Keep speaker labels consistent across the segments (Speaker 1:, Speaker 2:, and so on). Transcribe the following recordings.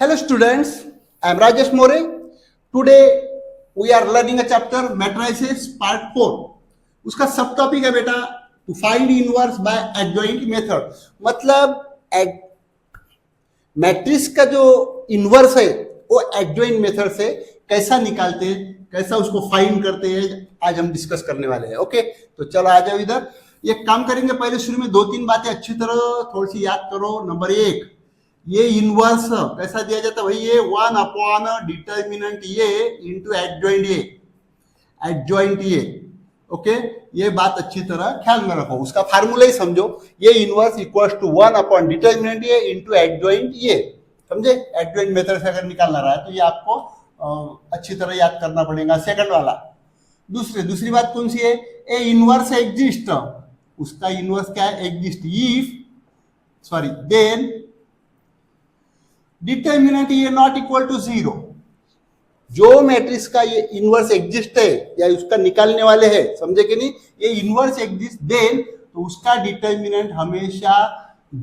Speaker 1: Hello students, I am Rajesh More. Today we are learning a chapter matrices part 4. उसका सब topic है बेटा to find inverse by adjoint method. मतलब matrix का जो inverse है वो एडजॉइंट मेथड से कैसा निकालते हैं, कैसा उसको फाइंड करते हैं, आज हम डिस्कस करने वाले हैं। ओके, तो चलो आ जाओ इधर। ये काम करेंगे। पहले शुरू में 2-3 बातें अच्छी तरह थोड़ी सी याद करो। नंबर 1, ये इनवर्स कैसा दिया जाता है भाई, ये 1 अपॉन डिटर्मिनेंट ये इंटू एडजॉइंट ये, एडजॉइंट ये। ओके, ये बात अच्छी तरह ख्याल में रखो, उसका फार्मूला ही समझो। ये inverse equals to 1 upon determinant ये इंटू एडजॉइंट ये। समझे? एडजॉइंट मेथड से अगर निकालना रहा है तो ये आपको अच्छी तरह याद करना पड़ेगा। सेकंड वाला, दूसरी बात कौन सी है? ए इनवर्स एग्जिस्ट, उसका इनवर्स क्या है? एग्जिस्ट इफ देन डिटर्मिनेंट ये नॉट इक्वल टू 0। जो मैट्रिक्स का ये इनवर्स एग्जिस्ट है या उसका निकालने वाले हैं, समझे कि नहीं? ये इनवर्स एग्जिस्ट देन तो उसका डिटर्मिनेंट हमेशा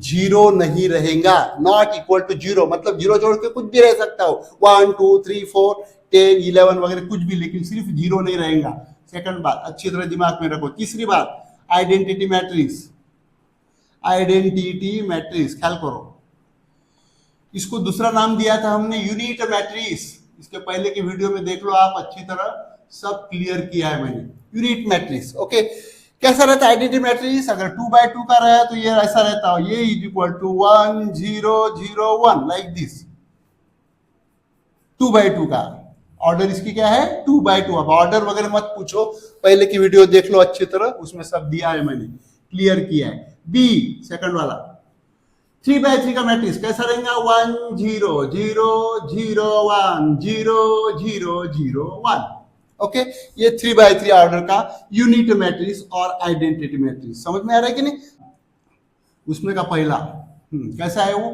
Speaker 1: 0 नहीं रहेगा। नॉट इक्वल टू 0 मतलब 0 जोड़ के कुछ भी रह सकता हो, 1 2 3 4 10 11 वगैरह कुछ भी, लेकिन सिर्फ 0 नहीं रहेगा। सेकंड बात अच्छी तरह दिमाग में रखो। तीसरी बात आइडेंटिटी मैट्रिक्स, आइडेंटिटी मैट्रिक्स ख्याल करो। इसको दूसरा नाम दिया था हमने यूनिट मैट्रिक्स। इसके पहले की वीडियो में देख लो आप, अच्छी तरह सब क्लियर किया है मैंने। यूनिट मैट्रिक्स ओके, कैसा रहता है आइडेंटिटी मैट्रिक्स? अगर 2x2 का रहा तो ये ऐसा रहता हो, ये is equal to 1 0 0 1 like this. 2x2 का ऑर्डर इसकी क्या है? 2x2। अब ऑर्डर वगैरह मत पूछो, पहले की वीडियो देख लो अच्छी तरह, उसमें सब दिया है मैंने, क्लियर किया है। बी सेकंड वाला 3x3 का मैट्रिक्स कैसा रहेगा? 1 0 0 0 1 0 0 0 1। ओके, ये 3x3 ऑर्डर का यूनिट मैट्रिक्स और आइडेंटिटी मैट्रिक्स समझ में आ रहा है कि नहीं? उसमें का पहला कैसा है वो?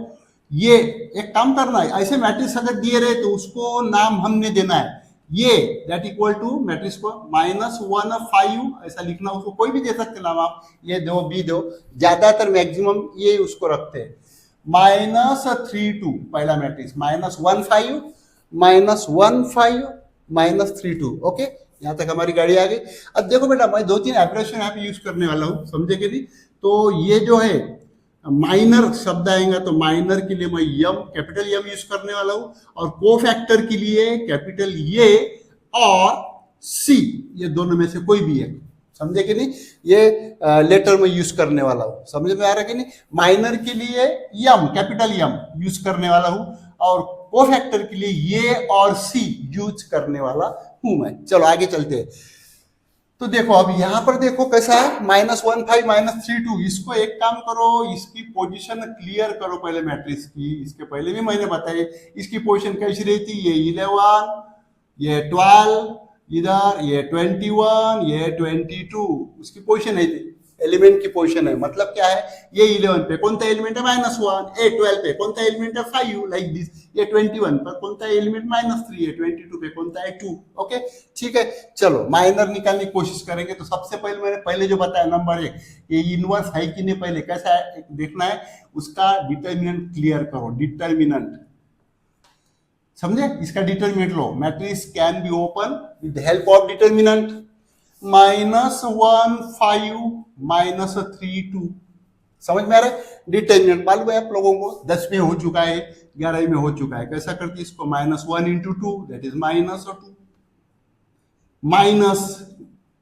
Speaker 1: ये एक काम करना है, ऐसे मैट्रिक्स अगर दिए रहे तो उसको नाम हमने देना है। ये दैट इक्वल टू मैट्रिक्स को -1 5 ऐसा लिखना, उसको कोई भी दे सकते नाम आप, ये दो बी दो, ज्यादातर मैक्सिमम ये उसको रखते हैं। -3 2 पहला मैट्रिक्स, -1 5 -1 5 -3 2। ओके, यहां तक हमारी गाड़ी आ गई। अब देखो बेटा, मैं 2-3 एब्रेविएशन यहाँ पे यूज करने वाला हूँ, समझे कि नहीं? तो ये जो है माइनर शब्द आएगा तो माइनर के लिए मैं यम, कैपिटल यम यूज करने वाला हूं, और कोफैक्टर के लिए कैपिटल ये और सी, ये दोनों में से कोई भी एक, समझे कि नहीं? ये लेटर में यूज करने वाला हूं, समझ में आ रहा है कि नहीं? माइनर के लिए यम, कैपिटल यम यूज करने वाला हूं, और कोफैक्टर के लिए ये और सी यूज करने वाला हूं मैं। चलो आगे चलते हैं। तो देखो अब यहां पर देखो कैसा है, -1 5 -3 2। इसको एक काम करो, इसकी पोजीशन क्लियर करो पहले मैट्रिक्स की। इसके पहले भी मैंने बताया इसकी पोजीशन कैसी रहती, ये 11 ये 12 इधर, ये 21 ये 22, उसकी पोजीशन है, एलिमेंट की पोजीशन है। मतलब क्या है, ये 11 पे कौन सा एलिमेंट है? -1। ये 12 पे कौन सा एलिमेंट है? 5 लाइक दिस। ये 21 पर कौन सा एलिमेंट? -3 है। 22 पे कौन सा है? 2। ओके ठीक है, चलो माइनर निकालने की कोशिश करेंगे। तो सबसे पहले मैंने पहले जो बताया नंबर 1, ये इनवर्स है कि नहीं, पहले कैसा है देखना है, उसका डिटर्मिनेंट क्लियर करो। डिटर्मिनेंट समझे? इसका determinant low. Matrix can be open with the help of determinant. -1 5 -3 2, समझ में आ रहा है? डिटर्मिनेंट मालूम है आप लोगों को, 10 में हो चुका है, 11 में हो चुका है। कैसा करती इसको? -1 × 2 दैट इज -2, माइनस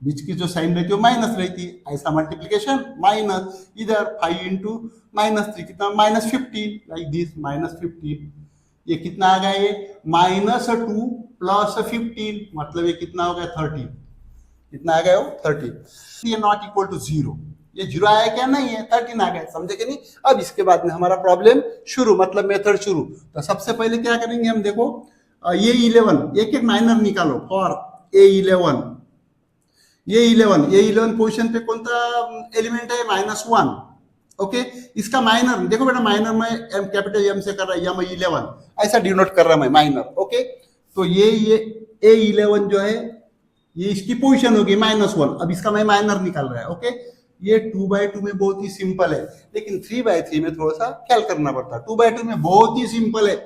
Speaker 1: बीच की जो साइन रहती है माइनस रहती है, ऐसा मल्टीप्लीकेशन माइनस, इधर 5 × -3 कितना? -15 लाइक दिस, -15। ये कितना आ गया? ये -2 + 15 मतलब ये कितना हो गया? 30। कितना आ गया? 30। ये नॉट इक्वल टू 0, ये 0 आया क्या? नहीं है, 13 आ गया, समझे कि नहीं? अब इसके बाद में हमारा प्रॉब्लम शुरू, मतलब मेथड शुरू। तो सबसे पहले क्या करेंगे हम, देखो ये 11, एक एक माइनर निकालो फॉर A11। ये 11 पोजीशन पे कौन सा एलिमेंट है? -1। ओके, इसका माइनर देखो बेटा, माइनर में एम कैपिटल एम से कर रहा है, यम 11 ऐसा डिनोट कर रहा है माइनर। ओके, तो ये A11 जो है ये इसकी पोजीशन होगी -1। अब इसका मैं माइनर निकाल रहा है। ओके, ये 2/2 में बहुत ही सिंपल है, लेकिन 3/3 में थोड़ा सा ख्याल करना पड़ता है। 2/2 में बहुत ही सिंपल है,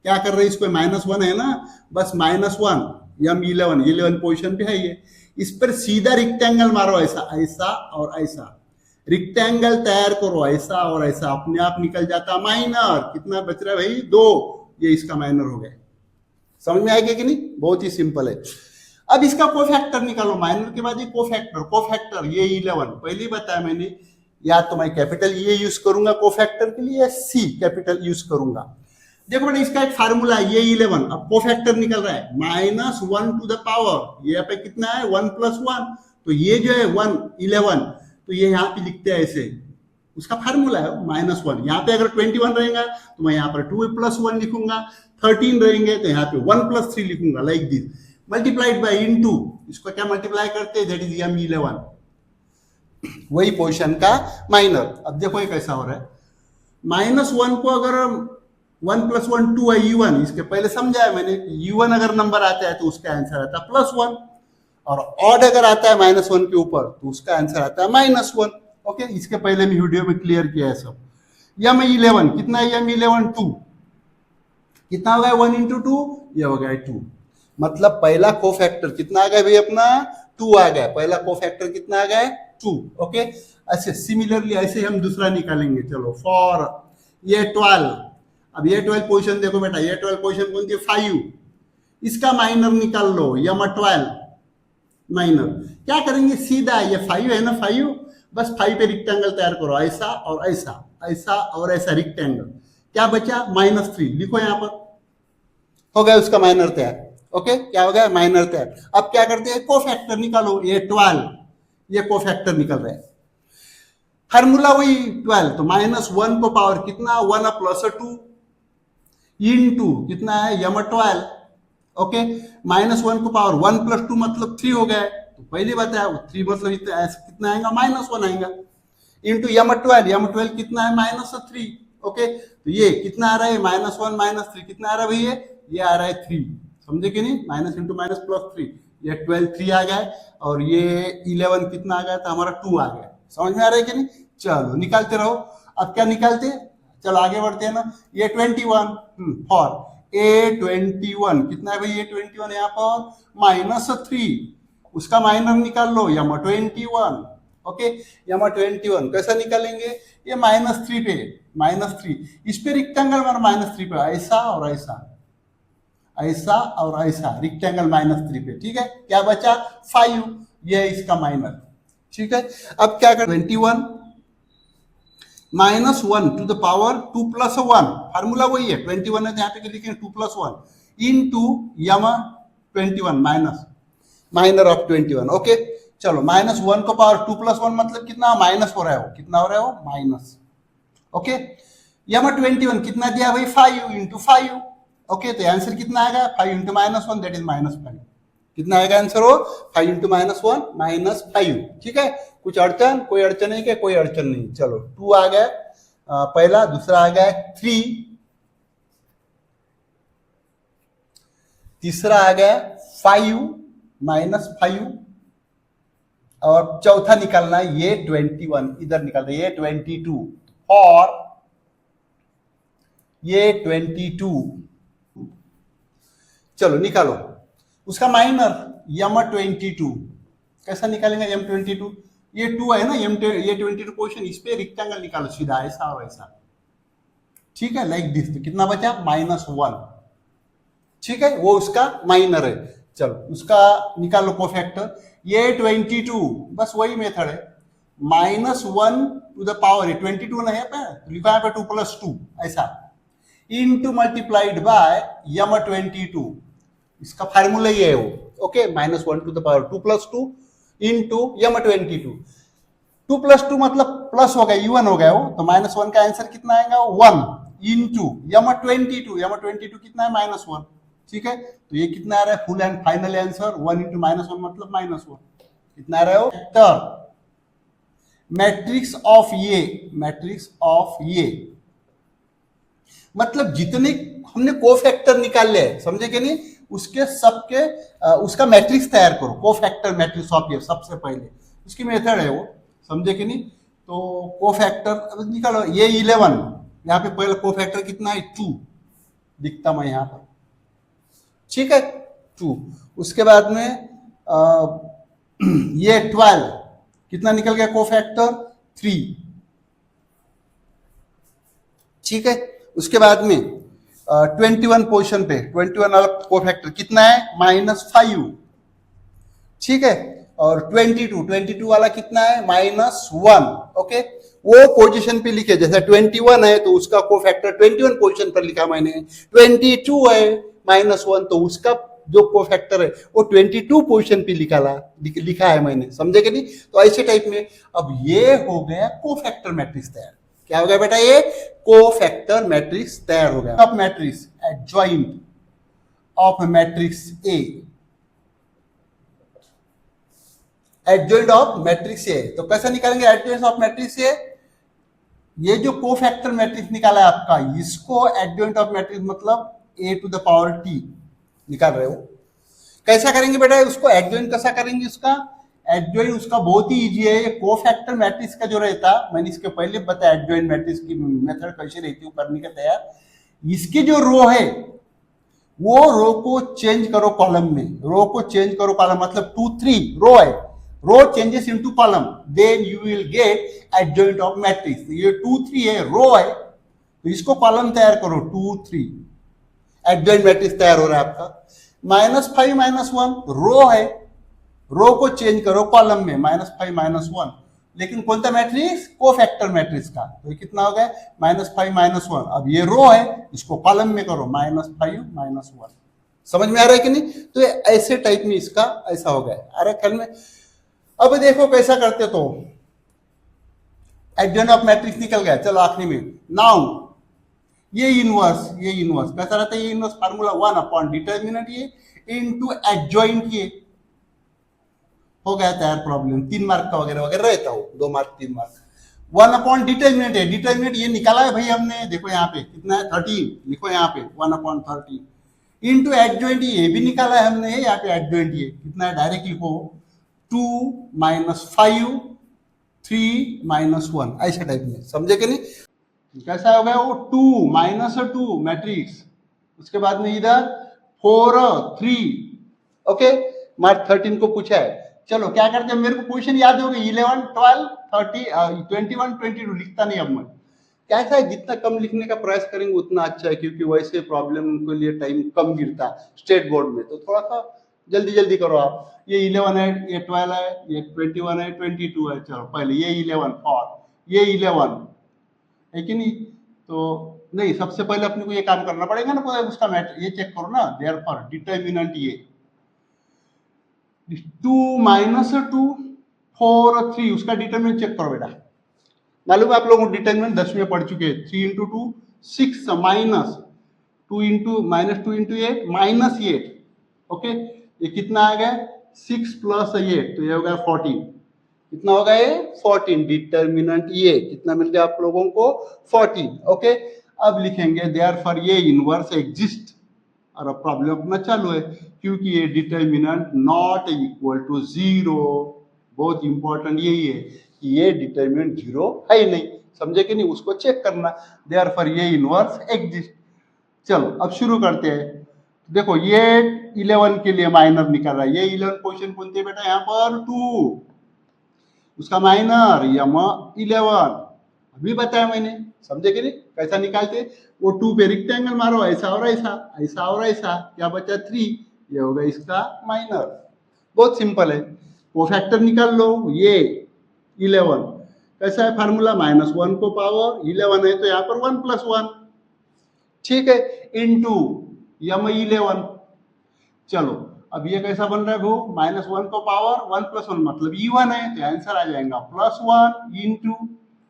Speaker 1: क्या कर रहे हैं, इसको -1 है ना, बस -1 M11 पोजीशन पे है ये, इस पर सीधा रिक्टेंगल मारो, ऐसा ऐसा और ऐसा, रिक्टेंगल तैयार करो ऐसा और ऐसा, अपने आप निकल जाता माइनर। कितना बच रहा है भाई, 2, ये इसका माइनर हो गया। समझ में आएगा कि नहीं, बहुत ही सिंपल है। अब इसका कोफैक्टर निकालो, माइनर के बाद ये कोफैक्टर ये 11 पहले ही बताया मैंने, या तो मैं कैपिटल ये यूज करूंगा कोफैक्टर के लिए, या सी कैपिटल यूज करूंगा। देखो बेटा इसका एक फार्मूला है, ये 11, अब कोफैक्टर निकल रहा है -1 टू द पावर, ये पे कितना है 1 + 1, तो ये जो है 1 11, तो ये यहाँ पे लिखते हैं ऐसे, उसका फार्मूला है -1। यहाँ पे अगर 21 रहेगा तो मैं यहाँ पर 2 + 1 लिखूंगा, 13 रहेंगे तो यहाँ पे 1 + 3 लिखूंगा, like this, multiplied by into, इसको क्या मल्टीप्लाई करते हैं, दैट इज M11, वही पोजीशन का माइनर। अब देखो ये कैसा हो रहा है, -1 को अगर 1 + 1 2 है U1, इसके पहले समझाया मैंने, U1 अगर नंबर आता है तो उसका आंसर आता है +1, और ऑड अगर आता है -1 के ऊपर तो उसका आंसर आता है -1। ओके, इसके पहले मैं वीडियो में क्लियर किया है सब। M11 कितना है, M11 2, कितना हो गया 1 × 2, ये हो गया 2, मतलब पहला कोफैक्टर कितना आ गया भाई अपना 2 आ गया, पहला कोफैक्टर कितना आ गया 2। ओके, ऐसे सिमिलरली ऐसे हम दूसरा निकालेंगे। चलो फॉर ये 12, अब ये 12 पोजीशन देखो बेटा, ये 12 पोजीशन कौन सी 5, इसका माइनर निकाल लो, M12 माइनर। क्या करेंगे, सीधा ये 5 है ना 5, बस 5 पे रिक्टेंगल तैयार करो, ऐसा और ऐसा, ऐसा और ऐसा रिक्टेंगल, क्या बचा -3, लिखो यहां पर, हो गया उसका माइनर तैयार। ओके, क्या हो गया माइनर तैयार। अब क्या करते हैं, कोफैक्टर निकालो, ये 12, ये कोफैक्टर निकल रहा है, फार्मूला वही 12, तो -1 को पावर कितना 1 + 2 इनटू कितना है M12। ओके, -1 को पावर 1 + 2 मतलब 3 हो गया है, तो पहले बताया 3 मतलब कितना आएगा -1 आएगा, इनटू M12 कितना है -3। ओके, तो ये कितना आ रहा है -1 -3 कितना आ रहा है भैया, ये आ रहा है 3, समझे कि नहीं, -× +3, ये 12 3 आ गया है, और ये 11 कितना आ गया था हमारा 2 आ गया। समझ में आ रहा है कि नहीं, चलो निकालते रहो। अब क्या निकालते, चलो आगे बढ़ते हैं ना, ये 21 फॉर A21 कितना है भाई, ये 21 यहाँ पर -3, उसका माइनर निकाल लो M21। ओके, M21 कैसा निकालेंगे, ये -3 पे, -3 इस पे रिक्टेंगल मारो, -3 पे ऐसा और ऐसा, ऐसा और ऐसा, रिक्टेंगल -3 पे, ठीक है, क्या बचा 5, ये इसका माइनर। ठीक है, अब क्या कर 21 -1 टू द पावर 2 + 1, फार्मूला वही है 21 है, यहाँ पे लिखेंगे 2 + 1 into M21 minor of 21। Okay, चलो -1 को पावर 2 + 1 मतलब कितना माइनस हो रहा है, वो कितना हो रहा है वो माइनस। ओके, M21 कितना दिया भाई 5 × 5। ओके, तो आंसर कितना आएगा 5 × -1 दैट इज -5, कितना आएगा आंसर हो 5 × -1 -5। ठीक है, कुछ अड़चन, कोई अड़चन नहीं, क्या कोई अड़चन नहीं। चलो 2 आ गया पहला, दूसरा आ गया 3, तीसरा आ गया 5 -5, और चौथा निकालना है ये 21, इधर निकाल रहे ये 22 और ये 22। चलो निकालो उसका माइनर M22, कैसा निकालेंगे M22, ये 2 है ना, ये 22 पोजीशन, इस पे रिक्टेंगल निकालो सीधा ऐसा और ऐसा, ठीक है, लाइक दिस, तो कितना बचा -1। ठीक है, वो उसका माइनर है। चलो उसका निकालो कोफैक्टर, ये 22, बस वही मेथड है, -1 टू द पावर, 22 नहीं है तो लिखा है 2 + 2 ऐसा, इनटू मल्टीप्लाइड बाय M22, इसका फार्मूला ही है वो। Okay, -1 to the power 2 + 2 into M22, 2 + 2 मतलब प्लस हो गया, U1 हो गया वो, तो -1 का आंसर कितना आएगा 1 इनटू M22 कितना है -1। ठीक है, तो ये कितना आ रहा है फुल एंड फाइनल आंसर 1 × -1 मतलब -1, कितना आ रहा है वो वेक्टर मैट्रिक्स ऑफ ये मतलब जितने हमने कोफैक्टर निकाल ले, समझे कि नहीं, उसके सबके उसका मैट्रिक्स तैयार करो, कोफैक्टर मैट्रिक्स ऑफ ये सबसे पहले उसकी मेथड है वो, समझे कि नहीं। तो कोफैक्टर निकालो, ये 11, यहाँ पे पहले कोफैक्टर कितना है 2, दिखता मैं यहाँ पर, ठीक है 2। उसके बाद में ये 12 कितना निकल गया कोफैक्टर 3, ठीक है। उसके बाद में 21 पोजीशन पे 21 वाला कोफैक्टर कितना है -5, ठीक है। और 22 वाला कितना है -1, ओके। वो पोजीशन पे लिखे, जैसे 21 है तो उसका कोफैक्टर 21 पोजीशन पर लिखा मैंने, 22 है -1 तो उसका जो कोफैक्टर है वो 22 पोजीशन पे लिखा है मैंने, समझे कि नहीं। तो ऐसे टाइप में अब ये हो गया कोफैक्टर मैट्रिक्स तैयार। क्या हो गया बेटा, ये कोफैक्टर मैट्रिक्स तैयार हो गया। अब matrix adjoint of matrix A, adjoint of matrix A, तो कैसे निकालेंगे एडजॉइंट ऑफ मैट्रिक्स ए। ये जो कोफैक्टर मैट्रिक्स निकाला है आपका, इसको एडजॉइंट ऑफ मैट्रिक्स मतलब a⁻t निकाल रहे हो। कैसा करेंगे बेटा उसको एडजॉइंट, कैसा करेंगे उसका एडजॉइंट, उसका बहुत ही इजी है। ये कोफैक्टर मैट्रिक्स का जो रहता, मैंने इसके पहले बताया एडजॉइंट मैट्रिक्स की मेथड कैसे रहती है करने का तैयार। इसकी जो रो है वो रो को चेंज करो कॉलम में, रो को चेंज करो कॉलम मतलब 2 3 रो है, row changes into column, then you will get adjoint of matrix. ये 2 3 है, रो है, तो इसको कॉलम तैयार करो 2 3, एडजॉइंट मैट्रिक्स तैयार हो रहा है आपका। -5 -1 रो है, रो को चेंज करो कॉलम में -5 -1, लेकिन कौन सा मैट्रिक्स कोफैक्टर मैट्रिक्स का, तो ये कितना हो गया -5 -1। अब ये रो है, इसको कॉलम में करो -5 -1। समझ में आ रहा है कि नहीं। तो ऐसे टाइप में इसका ऐसा हो गया, आ रहा है ख्याल में। अब देखो कैसा करते, तो एडजॉइंट ऑफ मैट्रिक्स निकल गया। चलो आखिरी में नाउ ये इनवर्स कैसा रहता है, ये इनवर्स फार्मूला 1 डिटर्मिनेंट ये इनटू एडजॉइंट ये हो गया तैयार। प्रॉब्लम 3 मार्क का वगैरह वगैरह रहता हो, 2 मार्क 3 मार्क। 1/डिटर्मिनेंट है, डिटर्मिनेंट ये निकाला है भाई हमने, देखो यहाँ पे कितना है 13, लिखो यहाँ पे 1/13 इनटू एडजॉइंट ये भी निकाला है हमने, यहाँ पे एडजॉइंट ये कितना है डायरेक्ट लिखो 2 -5 3 -1, ऐसा टाइप में, समझे कि नहीं। कैसा हो गया वो 2 -2 मैट्रिक्स, उसके बाद में इधर 4 3, ओके। मार्क 13 को पूछा है। चलो क्या करते हैं, मेरे को पोजीशन याद हो गई 11 12 30 21 22 लिखता नहीं अब मैं। कैसा है, जितना कम लिखने का प्रयास करेंगे उतना अच्छा है, क्योंकि वैसे प्रॉब्लम के लिए टाइम कम गिरता है स्टेट बोर्ड में, तो थोड़ा सा जल्दी जल्दी करो आप। ये 11 है, ये 12 है, ये 21 है, 22 है। चलो पहले ये 11 और ये 11 है कि नहीं, तो नहीं सबसे पहले अपने को ये काम करना पड़ेगा ना, कोई उसका मैटर ये चेक करो ना। देयरफॉर डिटर्मिनेंट ये 2 -2 4 3, उसका डिटर्मिनेंट चेक करो बेटा। मालूम है आप लोगों को डिटर्मिनेंट 10वीं में पढ़ चुके हैं। 3 × 2 6 -2 × 8 -8, ओके। ये कितना आ गया 6 + 8, तो ये हो गया 14। कितना होगा ये 14, डिटर्मिनेंट ये कितना मिल गया आप लोगों को 14, ओके। अब लिखेंगे देयरफॉर ये इनवर्स एग्जिस्ट, और अब प्रॉब्लम अपना चालू है, क्योंकि ये डिटर्मिनेंट नॉट इक्वल टू 0। बहुत इंपॉर्टेंट यही है कि ये डिटर्मिनेंट 0 है ही नहीं, समझे कि नहीं, उसको चेक करना। देयरफॉर ये इनवर्स एग्जिस्ट। चलो अब शुरू करते हैं। देखो ये 11 के लिए माइनर निकल रहा है, ये 11 पोजीशन कौन थी बेटा यहाँ पर 2, उसका माइनर यम 11 अभी बताया मैंने, समझे कि नहीं। कैसा निकालते, वो 2 पे रेक्टेंगल मारो, ऐसा और ऐसा, ऐसा और ऐसा, क्या बचा 3, ये होगा इसका माइनर। बहुत सिंपल है। कोफैक्टर निकाल लो, ये 11 कैसा है फार्मूला -1 को पावर 11 है, तो यहाँ पर 1 + 1, ठीक है, इनटू यम 11। चलो अब ये कैसा बन रहा है वो -1 को पावर 1 + 1 मतलब इवन है, तो आंसर आ जाएगा +1 into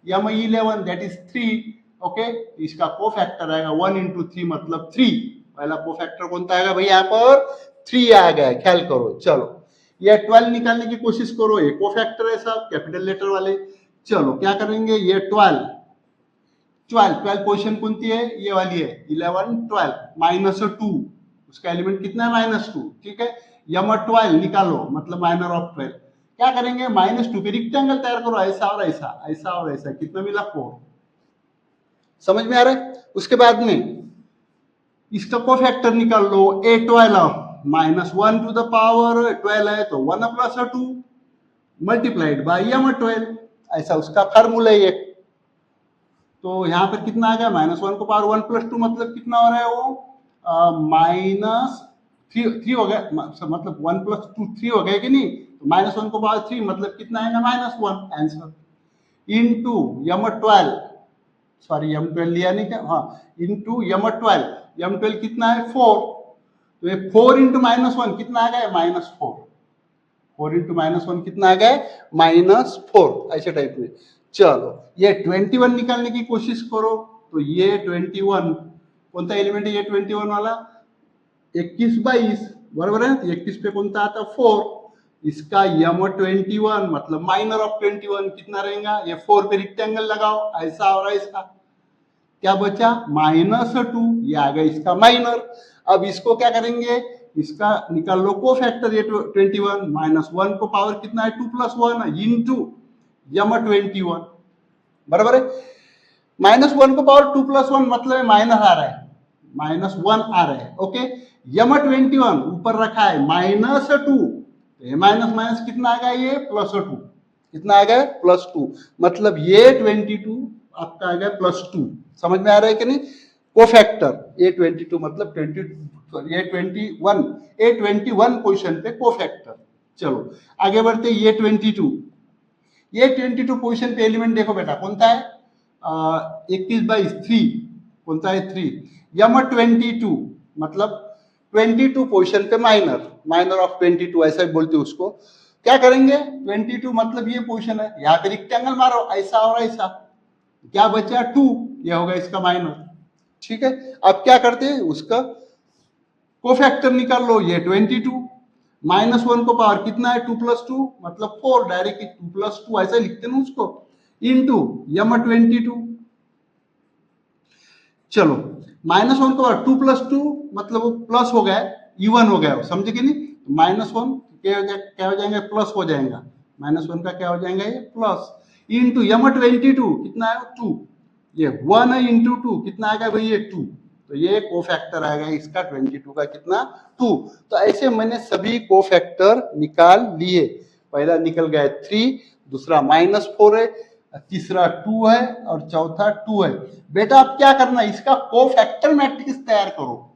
Speaker 1: M 11 that is 3, okay. इसका कोफैक्टर आएगा 1 × 3 मतलब 3। पहला कोफैक्टर कौन सा आएगा भाई यहाँ पर 3 आ गया, ख्याल करो। चलो ये 12 निकालने की कोशिश करो, ये कोफैक्टर है सब कैपिटल लेटर वाले। चलो क्या करेंगे, ये 12 पोजीशन कौन सी है, ये वाली है 11 12 -2, उसका एलिमेंट कितना है -2, ठीक है। यम 12 निकालो मतलब माइनर ऑफ 12। क्या करेंगे -2 पे रेक्टेंगल तैयार करो, ऐसा और ऐसा, ऐसा और ऐसा, कितना मिला 4। समझ में आ रहा है। उसके बाद में इसका कोफैक्टर निकाल लो, A12 minus 1 to the power 12 है तो 1 प्लस 2 मल्टीप्लाइड बाई M12, ऐसा उसका फार्मूला है एक। तो यहाँ पर कितना आ गया, -1 को पावर 1 प्लस 2 मतलब कितना हो रहा है वो -3 हो गया, मतलब 1 प्लस 2 3 हो गया कि नहीं, तो -1 को पावर 3 मतलब कितना आएगा -1 answer, into M12, sorry M12 लिया नहीं क्या, हाँ, इनटू M12 कितना है 4, तो ये 4 इंटू -1 कितना आ गया -4, 4 इंटू -1 कितना आ गया -4, ऐसे टाइप में। चलो ये 21 निकालने की कोशिश करो, तो ये 21 कौन सा एलिमेंट है, ये 21 वाला 21 22 बराबर है, 21 पे कौन सा आता 4, इसका M21 मतलब माइनर ऑफ 21 कितना रहेगा, ये 4 पे रेक्टेंगल लगाओ, ऐसा और ऐसा, क्या बचा -2, ये आ गया इसका माइनर। अब इसको क्या करेंगे, इसका निकाल लो कोफैक्टर, ये 21 -1 को पावर कितना है 2 + 1 इंटू M21 बराबर है, -1 को पावर 2 + 1 मतलब माइनस आ रहा है, -1 आ रहा है, ओके। M21 ऊपर रखा है -2, माइनस माइनस कितना आ गया, ये +2, कितना आ गया +2, मतलब ये 22 आपका आ गया +2, समझ में आ रहा है कि नहीं। कोफैक्टर A22 मतलब 21 पोजीशन पे कोफैक्टर। चलो आगे बढ़ते, ये 22 पोजीशन पे एलिमेंट देखो बेटा कौन सा है, 21/3 कौन सा है 3, M22 मतलब 22 पोजीशन पे माइनर ऑफ 22 ऐसा ही बोलते हैं उसको। क्या करेंगे, 22 मतलब ये पोजीशन है, यहाँ पे रेक्टेंगल मारो ऐसा और ऐसा, क्या बचा 2, ये होगा इसका माइनर, ठीक है। अब क्या करते हैं, उसका कोफैक्टर निकाल लो, ये 22 -1 को पावर कितना है 2 + 2 मतलब 4, डायरेक्ट 2 + 2 ऐसा लिखते ना उसको, इंटू M22। चलो -1 को पावर 2 + 2 मतलब वो प्लस हो गया, इवन हो गया, समझे कि नहीं, -1 क्या हो जाएगा प्लस हो जाएगा, -1 का क्या हो जाएगा ये प्लस, इंटू M22 कितना है 2, ये 1 है इंटू 2 कितना आएगा भाई ये 2, तो ये कोफैक्टर आएगा इसका 22 का कितना 2। तो ऐसे मैंने सभी कोफैक्टर निकाल लिए, पहला निकल गया 3, दूसरा -4 है, तीसरा 2 है और चौथा 2 है। बेटा अब क्या करना है, इसका कोफैक्टर मैट्रिक्स तैयार करो,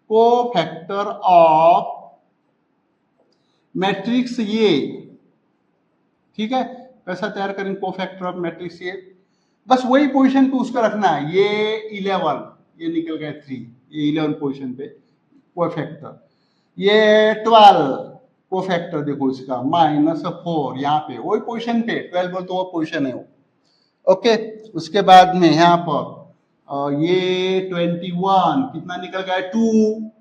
Speaker 1: कोफैक्टर ऑफ मैट्रिक्स ये, ठीक है, कैसा तैयार करेंगे कोफैक्टर ऑफ मैट्रिक्स ये, बस वही पोजीशन पे उसको रखना है, ये 11 ये निकल गया 3, ये 11 पोजीशन पे कोफैक्टर, ये 12 कोफैक्टर देखो इसका -4 यहाँ पे वही पोजीशन पे 12 बोल तो वो पोजीशन है वो, ओके। उसके बाद में यहाँ पर ये 21 कितना निकल गया 2,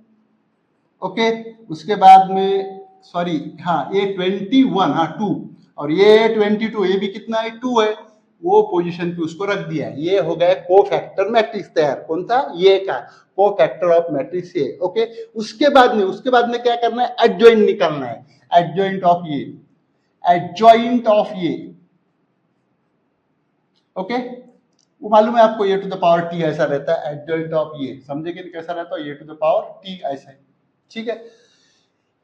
Speaker 1: ओके। उसके बाद में सॉरी हाँ ये 21 हाँ 2, और ये 22 ये भी कितना है 2 है, वो पोजीशन पे उसको रख दिया, ये हो गया कोफैक्टर मैट्रिक्स तैयार, कौन सा ये का कोफैक्टर ऑफ मैट्रिक्स ये, ओके। उसके बाद में क्या करना है, एडजॉइंट निकालना है, एडजॉइंट ऑफ ये, एडजॉइंट ऑफ ये, ओके। वो मालूम है आपको, ये टू द पावर टी ऐसा रहता है, एडजॉइंट ऑफ ये, समझे कि कैसा रहता है, ये टू द पावर टी ऐसा, ठीक है।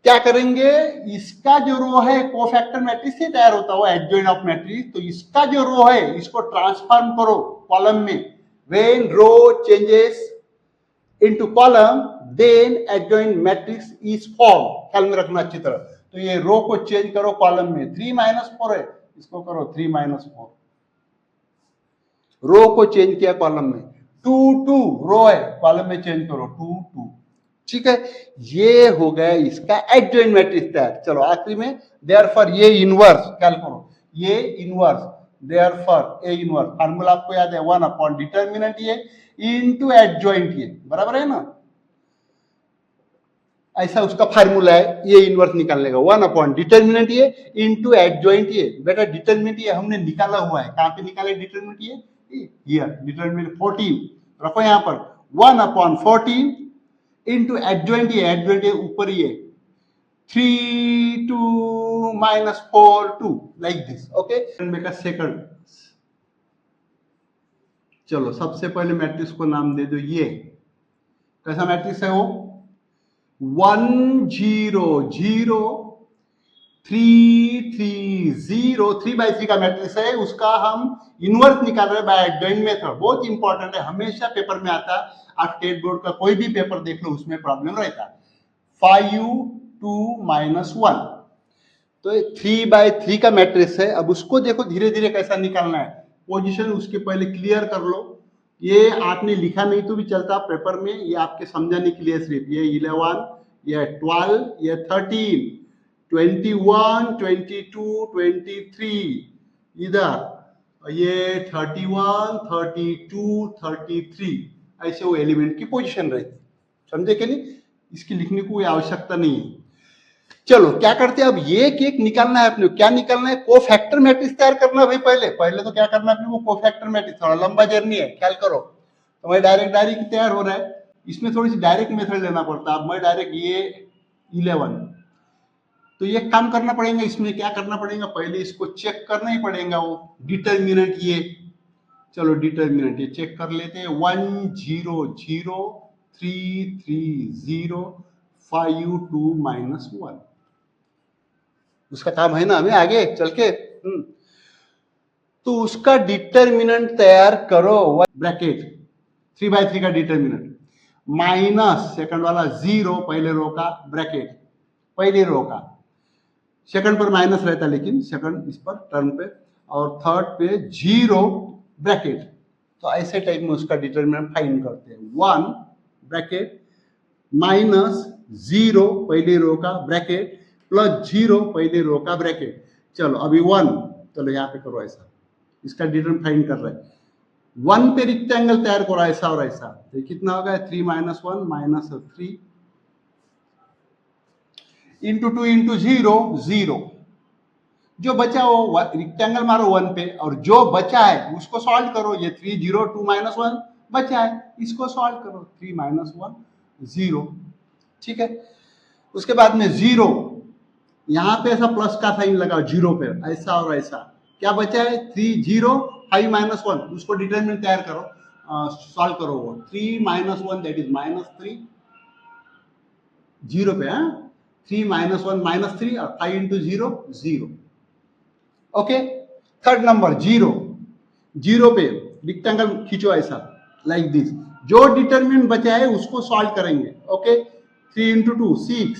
Speaker 1: क्या करेंगे, इसका जो रो है कोफैक्टर मैट्रिक्स से तैयार होता हुआ एडजॉइंट ऑफ मैट्रिक्स, तो इसका जो रो है इसको ट्रांसफॉर्म करो कॉलम में, when row changes into column then adjoint matrix is form, ख्याल में रखना अच्छी तरह। तो ये रो को चेंज करो कॉलम में, 3 - 4 है, इसको करो 3 - 4, रो को चेंज किया कॉलम में, 2 2 रो है कॉलम में चेंज करो 2 2, ठीक है। ये हो गया इसका एडजॉइंट मैट्रिक्स तैयार। चलो आखिरी में देयरफॉर ये इनवर्स क्या करो, ये inverse therefore A inverse, formula आपको याद है 1 अपॉन डिटर्मिनेंट ये इनटू एडजॉइंट ये, बराबर है ना, ऐसा उसका फार्मूला है, ये इनवर्स निकालने का 1 अपॉन डिटर्मिनेंट ये इनटू एडजॉइंट ये। बेटा डिटर्मिनेंट ये हमने निकाला हुआ है, कहां पे निकाले डिटर्मिनेंट ये डिटर्मिनेंट 14 रखो यहाँ पर, 1 अपॉन 14 इंटू एडजॉइंट ये ऊपर ये 3 2 -4 2 लाइक दिस, ओके। बेटा सेकंड, चलो सबसे पहले मैट्रिक्स को नाम दे दो ये, कैसा मैट्रिक्स है वो? 1 0 0 3 3 0 3/3 का मैट्रिक्स है। उसका हम इनवर्स निकाल रहे हैं बाय एडजॉइंट मेथड। बहुत इंपॉर्टेंट है, हमेशा पेपर में आता है। आप स्टेट बोर्ड का कोई भी पेपर देख लो, उसमें प्रॉब्लम रहता है। 5u 2 - 1 तो 3/3 का मैट्रिक्स है। अब उसको देखो धीरे धीरे कैसा निकालना है। पोजीशन उसके पहले क्लियर कर लो। ये आपने लिखा नहीं तो भी चलता पेपर में, ये आपके समझाने के लिए सिर्फ। ये 11, ये 12, ये 13, 21, 22, 23 इधर, ये 31, 32, 33 ऐसे वो एलिमेंट की पोजीशन रहती। समझे कि नहीं? इसकी लिखने को कोई आवश्यकता नहीं है। चलो क्या करते हैं अब, ये एक निकालना है अपने। क्या निकालना है? कोफैक्टर मैट्रिक्स तैयार करना है भाई। पहले तो क्या करना है अपने को? Cofactor matrix. थोड़ा लंबा जर्नी है, ख्याल करो। तो मैं डायरेक्ट तैयार हो रहा है। इसमें थोड़ी सी डायरेक्ट मेथड लेना पड़ता है। अब मैं डायरेक्ट ये 11 तो ये काम करना पड़ेगा। इसमें क्या करना पड़ेगा? पहले इसको चेक करना ही पड़ेगा। वो डिटर्मिनेंट, ये चलो डिटर्मिनेंट ये चेक कर लेते हैं। 1 0 0 3 3 0 5 2 -1 उसका काम है ना हमें आगे चल के। तो उसका डिटर्मिनेंट तैयार करो। ब्रैकेट 3/3 का डिटर्मिनेंट माइनस सेकंड वाला 0 पहले रो का ब्रैकेट, पहले रो का। सेकंड पर माइनस रहता लेकिन सेकंड इस पर टर्म पे, और थर्ड पे 0 ब्रैकेट। तो ऐसे टाइप में उसका डिटर्मिनेंट फाइंड करते हैं। 1 ब्रैकेट माइनस 0 पहले रो का ब्रैकेट प्लस 0 पहले रो का ब्रैकेट। चलो अभी 1, चलो यहाँ पे करो ऐसा। इसका डिटर्मिनेंट फाइंड कर रहे हैं। 1 पे रेक्टेंगल तैयार करो ऐसा और ऐसा। तो कितना होगा? 3 - 1 -3 इंटू 2 इंटू 0 0। जो बचा वो रेक्टेंगल मारो 1 पे, और जो बचा है उसको सॉल्व करो। ये 3 0 2 -1 बचा है, इसको सॉल्व करो। 3 - 1 0, ठीक है। उसके बाद में 0, यहाँ पे ऐसा प्लस का साइन लगाओ 0 पे, ऐसा और ऐसा। क्या बचा है? 3 0 5 -1 उसको डिटरमिनेंट तैयार करो, सॉल्व करो। वो 3 - 1 दैट इज -3 0 पे, 3 - 1 -3 और 5 इंटू 0 0। ओके। थर्ड नंबर 0 पे रेक्टेंगल खींचो ऐसा, लाइक दिस। जो डिटरमिनेंट बचा है उसको सॉल्व करेंगे। Okay. 3 into 2 6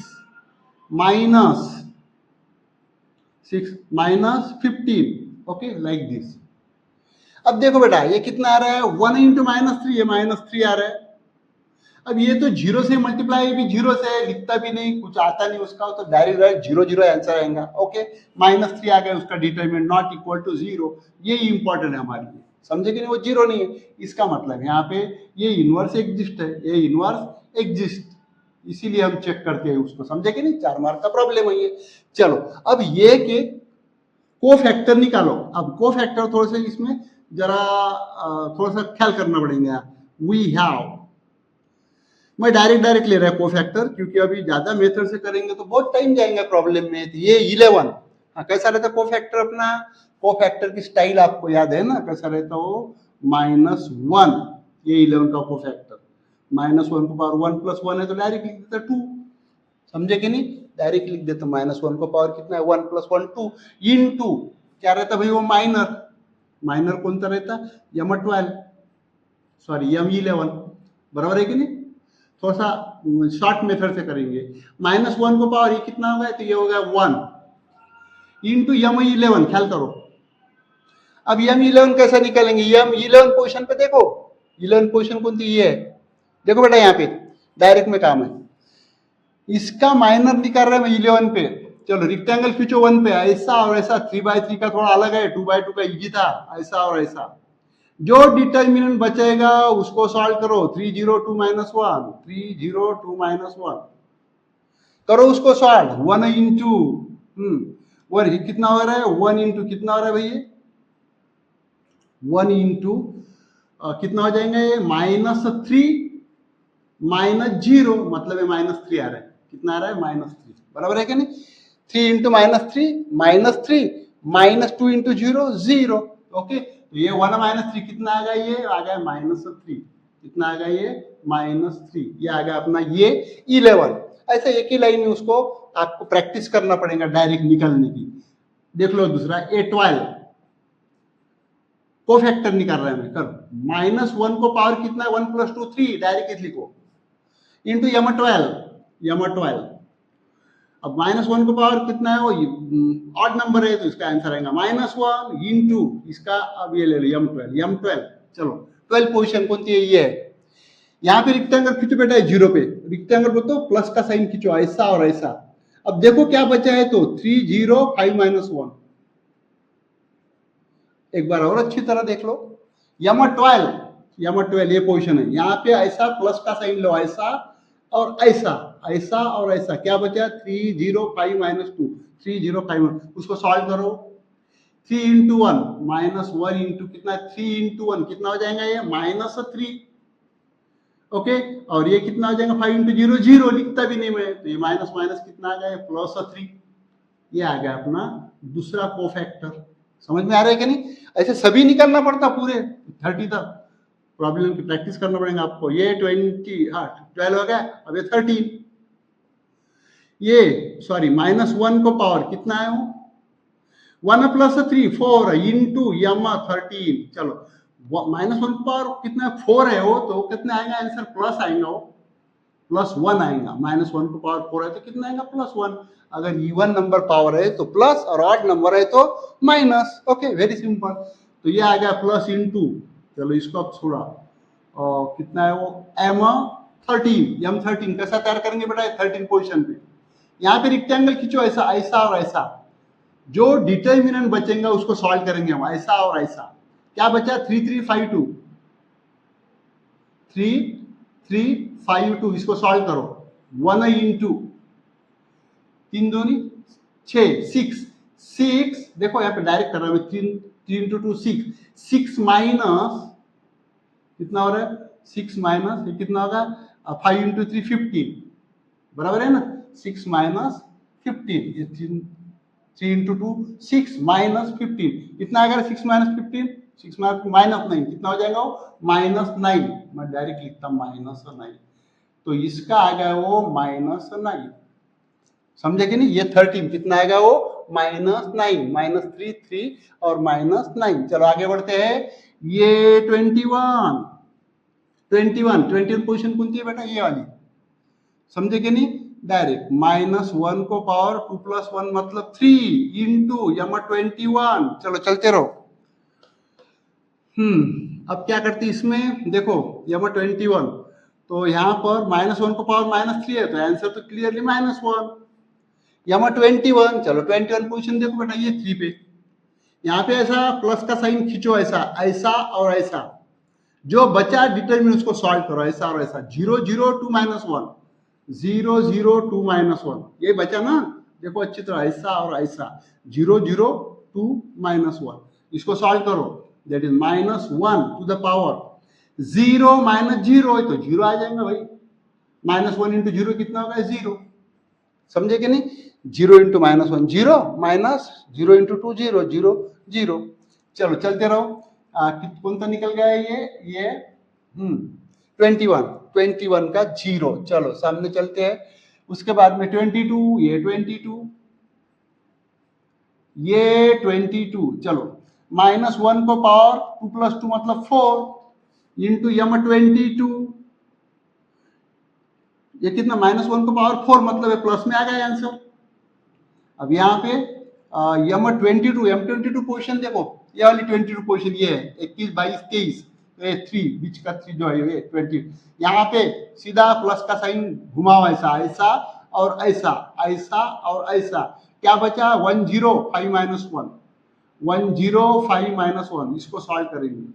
Speaker 1: -15। Okay, like this. अब देखो बेटा ये कितना आ रहा है? 1 इंटू -3, ये -3 आ रहा है। अब ये तो 0 से मल्टीप्लाई भी 0 से लिखता भी नहीं, कुछ आता नहीं उसका, तो डायरेक्ट 0 0 आंसर आएगा। ओके, -3 आ गया उसका डिटरमिनेंट, नॉट इक्वल टू 0। ये इंपॉर्टेंट है हमारे लिए, समझे कि नहीं? वो 0 नहीं है। इसका मतलब यहाँ पे ये इनवर्स एग्जिस्ट है, ये इनवर्स एग्जिस्ट, इसीलिए हम चेक करते हैं उसको, समझे कि नहीं? 4 मार्क का प्रॉब्लम है ये। चलो अब ये के कोफैक्टर निकालो। अब कोफैक्टर थोड़ा सा इसमें जरा थोड़ा सा ख्याल करना पड़ेगा। वी हैव, मैं डायरेक्ट ले रहा है कोफैक्टर, क्योंकि अभी ज्यादा मेथड से करेंगे तो बहुत टाइम जाएगा प्रॉब्लम में। तो ये 11 कैसा रहता कोफैक्टर अपना? कोफैक्टर की स्टाइल आपको याद है ना, कैसा रहता वो? -1, ये 11 का कोफैक्टर। -1 को पावर 1 + 1 है तो डायरेक्ट लिख देता 2, समझे कि नहीं? डायरेक्ट लिख देता -1 को पावर कितना है? 1 + 1 2 इंटू क्या रहता भाई? वो माइनर कौन सा रहता? M12, सॉरी M11, बराबर है कि नहीं? थोड़ा सा शॉर्ट मेथड से करेंगे। -1 को पावर ये कितना होगा? तो ये होगा 1 इंटू M11, ख्याल करो। अब M11 कैसा निकालेंगे? M11 पोजीशन पे देखो, 11 पोजीशन कौन सी? ये है, देखो बेटा यहाँ पे डायरेक्ट में काम है। इसका माइनर निकाल रहे हैं 11 पे। चलो रेक्टेंगल खींचो 1 पे, ऐसा और ऐसा। 3/3 का थोड़ा अलग है, 2/2 का इजी था, ऐसा और ऐसा। जो डिटर्मिनेंट बचेगा उसको सॉल्व करो। 3 0 2 -1 3 0 2 -1 करो उसको सॉल्व। 1 इंटू 1 कितना हो रहा है? 1 इंटू कितना हो रहा है भैया? 1 इंटू कितना हो जाएंगे? -3 -0, मतलब है -3 आ रहा है। कितना आ रहा है? -3, बराबर है क्या नहीं? 3 इंटू -3 -2 इंटू 0 0। ओके, तो ये 1 - 3 कितना आ गया? ये आ गया -3। कितना आ गया ये -3, ये आ गया अपना ये 11। ऐसा एक ही लाइन में उसको आपको प्रैक्टिस करना पड़ेगा डायरेक्ट निकालने की। देख लो दूसरा A12 को फैक्टर निकाल रहा है मैं, कर -1 को पावर कितना है 1 + 2 3, डायरेक्ट लिखो इंटू M12। अब -1 को पावर कितना है वो ऑड नंबर है तो इसका आंसर आएगा -1 इंटू इसका, अब ये ले लो M12। चलो 12 पोजीशन कौन सी है, ये है। यहाँ पे रेक्टेंगल खींचो बेटा 0 पे, रेक्टेंगल को तो प्लस का साइन खींचो, ऐसा और ऐसा। अब देखो क्या बचा है, तो 3 0 5 -1। एक बार और अच्छी तरह देख लो, M12 ये पोजीशन है, यहाँ पे ऐसा प्लस का साइन लो, ऐसा और ऐसा, ऐसा और ऐसा। क्या बचा 3 0 5 -2, 3 0 5, उसको सॉल्व करो। 3 इंटू 1 -1 इंटू कितना, 3 इंटू 1 कितना हो जाएगा ये -3। ओके, और ये कितना हो जाएगा 5 इंटू 0 0, लिखता भी नहीं मैं, तो ये माइनस माइनस कितना आ गया +3। ये आ गया अपना दूसरा कोफैक्टर। समझ में आ रहा है कि नहीं? ऐसे सभी निकालना पड़ता पूरे 30 तक, प्रॉब्लम की प्रैक्टिस करना पड़ेगा आपको। ये 12 हो गया, अब ये 13, ये सॉरी -1 को पावर कितना है वो 1 + 3 4 इंटू M13। चलो -1 को पावर कितना 4 है वो, तो कितना आएगा आंसर, प्लस आएगा वो, +1 आएगा। -1 को पावर 4 है तो कितना आएगा +1। अगर इवन नंबर पावर है तो प्लस और ऑड नंबर है तो माइनस। Okay, very simple. तो ये आ गया प्लस इंटू, चलो इसको अब छोड़ा, और कितना है वो M13 कैसा तैयार करेंगे बेटा 13 पोजीशन पे। यहाँ पे रेक्टेंगल खींचो, ऐसा ऐसा और ऐसा, जो डिटर्मिनेंट बचेगा उसको सॉल्व करेंगे हम, ऐसा और ऐसा। क्या बचा 3 3 5 2, 3 3 5 2, इसको सॉल्व करो। 1 इंटू 3 दूनी 6 6, देखो यहाँ पे डायरेक्ट कर रहा हूँ 3 इंटू 2 6 माइनस कितना हो रहा है 6 माइनस, ये कितना होगा 5 इंटू 3 15, बराबर है ना 6 माइनस 15, ये 3 इंटू 2 6 माइनस 15, कितना आएगा 6 माइनस 15, 6 माइनस 9, कितना हो जाएगा वो -9। मैं डायरेक्ट लिखता -9, तो इसका आ गया वो -9। समझे कि नहीं? ये 13 कितना आएगा वो -9, -3 3 और -9। चलो आगे बढ़ते हैं। ये 21 पोजीशन कौन सी है बेटा, ये वाली। समझे कि नहीं? डायरेक्ट -1 को पावर 2 + 1 मतलब 3 इंटू M21। चलो चलते रहो। अब क्या करती इसमें, देखो M21, तो यहाँ पर -1 को पावर -3 है, तो आंसर तो क्लियरली -1। M21, चलो 21 पोजीशन देखो बेटा, ये 3 पे, यहाँ पे ऐसा प्लस का साइन खींचो, ऐसा ऐसा और ऐसा, जो बचा डिटरमिनेंट उसको सॉल्व करो, ऐसा और ऐसा। 0 0 2 -1, 0 0 2 -1, ये बचा ना, देखो अच्छी तरह, ऐसा और ऐसा, 0 0 2 -1, इसको सॉल्व करो, that is -1 to the power 0 -0 है तो 0 आ जाएगा भाई, -1 इंटू 0 कितना होगा 0। समझे कि नहीं? 0 इंटू -1 0, -0 इंटू 2 0 0 0। चलो चलते रहो, कौन सा निकल गया है ये 21 का 0। चलो सामने चलते हैं। उसके बाद में 22, ये 22, चलो -1 को पावर 2 + 2 मतलब 4 इंटू M22, ये कितना -1 को पावर 4 मतलब है प्लस में आ गया आंसर। अब यहाँ पे M22 पोजीशन देखो, ये वाली 22 पोजीशन ये है 21 22 23, तो ये 3 बीच का 3 जो है ये 20, यहाँ पे सीधा प्लस का साइन घुमाओ, ऐसा ऐसा और ऐसा, ऐसा और ऐसा। क्या बचा 1 0 5 -1, 1 0 5 -1, इसको सॉल्व करेंगे।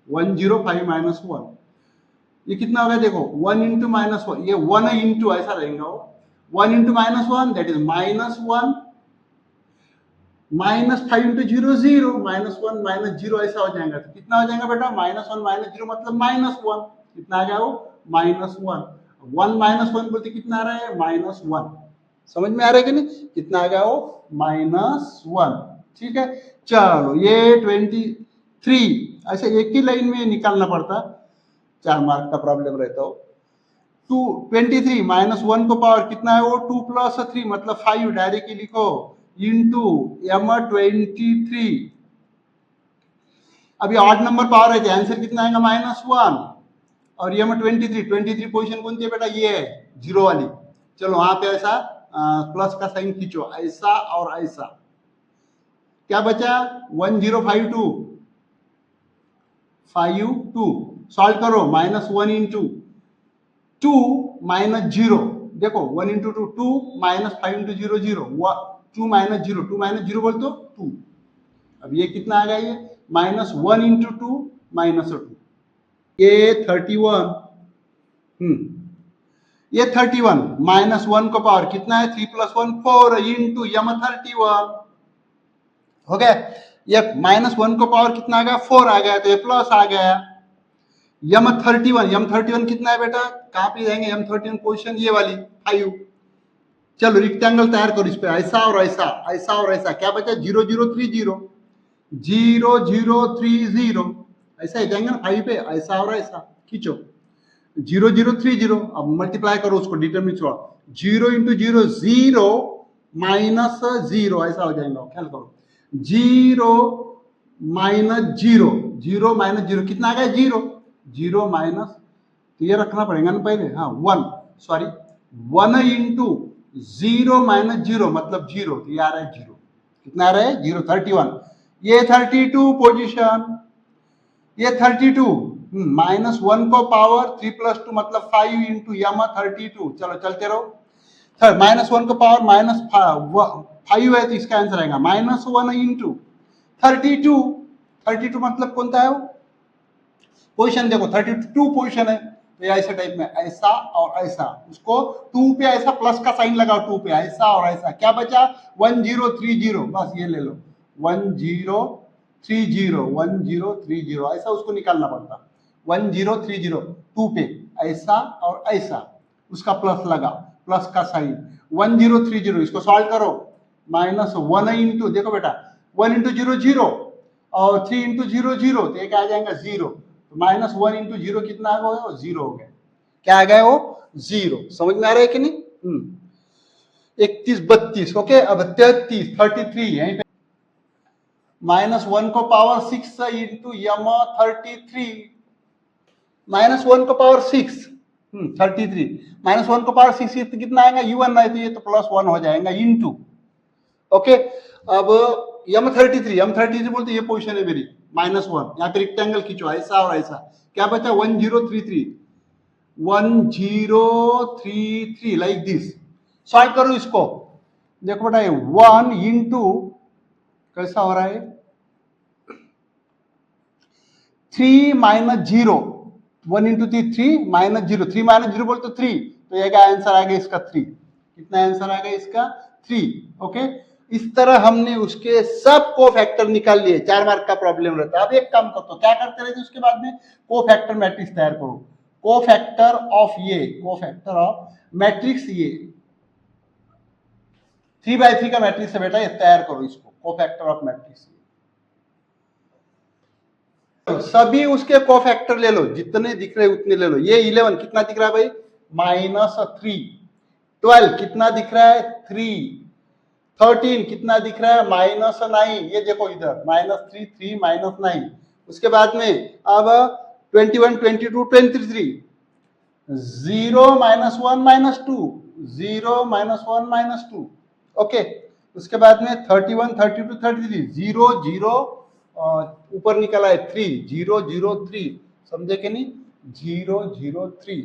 Speaker 1: 1 0 5 -1, ये कितना होगा देखो 1 इंटू -1, ये 1 इंटू ऐसा रहेगा वो, 1 इंटू -1 दैट इज -1, -5 इंटू 0 0, -1 -0 ऐसा हो जाएगा, तो कितना हो जाएगा बेटा -1 -0 मतलब -1, कितना आ गया वो -1, 1 -1 बोलते कितना आ रहा है -1। समझ में आ रहा है कि नहीं? कितना आ गया वो -1। ठीक है, चलो ये 23, ऐसे एक ही लाइन में निकालना पड़ता। 4 मार्क का प्रॉब्लम रहता हो। 23 माइनस 1 को पावर कितना है वो 2 प्लस 3 मतलब 5 डायरेक्टली लिखो इंटू m23। अभी ऑड नंबर पावर है आंसर कितना आएगा -1 और m23 पोजीशन कौन सी है बेटा ये है 0 वाली। चलो वहां पे ऐसा प्लस का साइन खींचो ऐसा और ऐसा क्या बचा 1052 52 सॉल्व करो -1 इंटू 2 माइनस 0 देखो 1 इंटू 2 2 माइनस 5 इंटू 0 0 2 माइनस 0 बोल तो 2। अब ये कितना आ गया ये -1 इंटू 2 -2 ये 31 ये 31 -1 को पावर कितना है 3 + 1 4 इंटू m31 हो गया। ये -1 को पावर कितना आ गया 4 आ गया तो ये प्लस आ गया। m31 कितना है बेटा कहां पे जाएंगे m31 पोजीशन ये वाली 5। चलो रेक्टेंगल तैयार करो इस पे ऐसा और ऐसा ऐसा और ऐसा क्या बचा 0 0 3 0 0 0 3 0 ऐसा ही जाएंगे ना 5 पे ऐसा और ऐसा खींचो 0 0 3 0 अब मल्टीप्लाई करो उसको डिटरमिनेंट छोड़ो 0 इंटू 0 0 माइनस 0 ऐसा हो जाएगा ख्याल करो 0 माइनस 0 0 माइनस 0 कितना आ गया 0 0 माइनस तो ये रखना पड़ेगा ना पहले हाँ 1 सॉरी 1 इंटू 0 माइनस 0 मतलब 0 ये आ रहा है 0 कितना आ रहा है 0 31 ये 32 पोजीशन ये 32 -1 को पावर 3 + 2 मतलब 5 इंटू m32 चलो चलते रहो -1 को पावर -5 है तो इसका आंसर आएगा -1 इंटू 32 मतलब कौन सा है वो पोजीशन देखो 32 पोजीशन है तो ऐसे टाइप में ऐसा और ऐसा उसको 2 पे ऐसा प्लस का साइन लगाओ 2 पे ऐसा और ऐसा क्या बचा 1030 बस ये ले लो 1030 ऐसा उसको निकालना पड़ता 1030 2 पे ऐसा और ऐसा उसका प्लस लगा प्लस का साइन 1030 इसको सॉल्व करो -1 इंटू देखो बेटा 1 इंटू 0 0 और 3 इंटू 0 0 तो एक आ जाएगा 0 -1 इंटू 0 कितना आ गया वो 0 हो गया क्या आ गया वो 0 समझ में आ रहा है कि नहीं 31 32 ओके अब 33 यहीं पे -1 को पावर 6 इंटू m33 -1 को पावर 6 33 -1 को पावर 6 कितना आएगा u1 है तो ये तो +1 हो जाएगा इंटू ओके अब m33 बोलते ये पोजीशन है मेरी -1 यहाँ पे रेक्टेंगल खींचो ऐसा और ऐसा क्या बचा 1033 लाइक दिस सॉल्व करो इसको देखो बेटा 1 इंटू कैसा हो रहा है 3 - 0 1 इंटू 3 - 0 3 - 0 बोल तो 3 तो ये क्या आंसर आ गया इसका 3 कितना आंसर आ गया इसका 3 ओके इस तरह हमने उसके सब कोफैक्टर निकाल लिए 4 मार्क का प्रॉब्लम रहता है। अब एक काम करते क्या करते रहते उसके बाद में कोफैक्टर मैट्रिक्स तैयार करो कोफैक्टर ऑफ मैट्रिक्स ये 3/3 का मैट्रिक्स है बेटा ये तैयार करो इसको कोफैक्टर ऑफ मैट्रिक्स तो सभी उसके कोफैक्टर ले लो जितने दिख रहे उतने ले लो ये 11 कितना दिख रहा है भाई -3 12 कितना दिख रहा है 3 13 कितना दिख रहा है -9 ये देखो इधर -3 3 -9 उसके बाद में अब 21 22 23 0 -1 -2 0 -1 -2 ओके उसके बाद में 31 32 33 0 0 ऊपर निकला है 3 0 0 3 समझे कि नहीं 0 0 3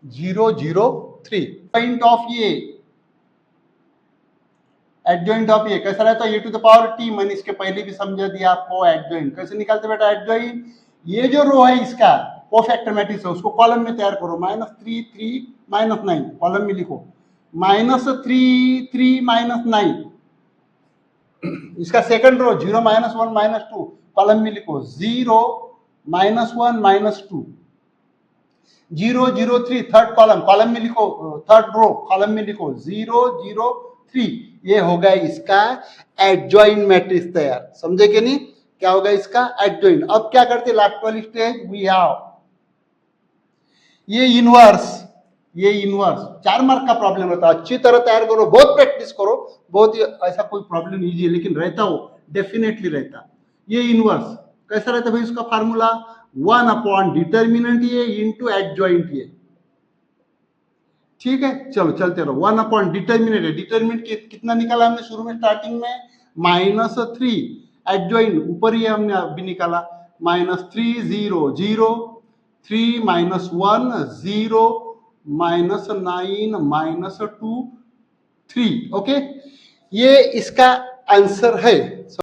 Speaker 1: 0 0 3 पॉइंट ऑफ ये एडजॉइंट ऑफ ये कैसा रहता है e⁻t मैंने इसके पहले भी समझा दिया आपको एडजॉइंट कैसे निकालते बेटा एडजॉइंट ये जो रो है इसका कोफैक्टर मैट्रिक्स है उसको कॉलम में तैयार करो -3 3 -9 कॉलम में लिखो -3 3 -9 इसका सेकंड रो 0 -1 -2 कॉलम में लिखो 0 -1 -2 0 0 3 थर्ड कॉलम में लिखो थर्ड रो कॉलम में लिखो 0 0 3 ये हो गया इसका एडजॉइंट मैट्रिक्स तैयार समझे कि नहीं क्या होगा इसका एडजॉइंट। अब क्या करते लास्ट वाली स्टेज, वी हैव ये इनवर्स 4 मार्क का प्रॉब्लम रहता है। अच्छी तरह तैयार करो, बहुत प्रैक्टिस करो, बहुत ही ऐसा कोई प्रॉब्लम इजी है लेकिन रहता हो, डेफिनेटली रहता। ये इनवर्स कैसा रहता भाई, उसका फार्मूला 1 अपॉन डिटर्मिनेंट ये इंटू एडजॉइंट ये। ठीक है, चलो चलते रहो। 1 अपॉन डिटर्मिनेंट है, डिटर्मिनेंट कितना निकाला हमने शुरू में स्टार्टिंग में -3, एडजॉइंट ऊपर ही हमने अभी निकाला -3 0 0 3 -1 0 -9 -2 3। ओके, ये इसका आंसर है।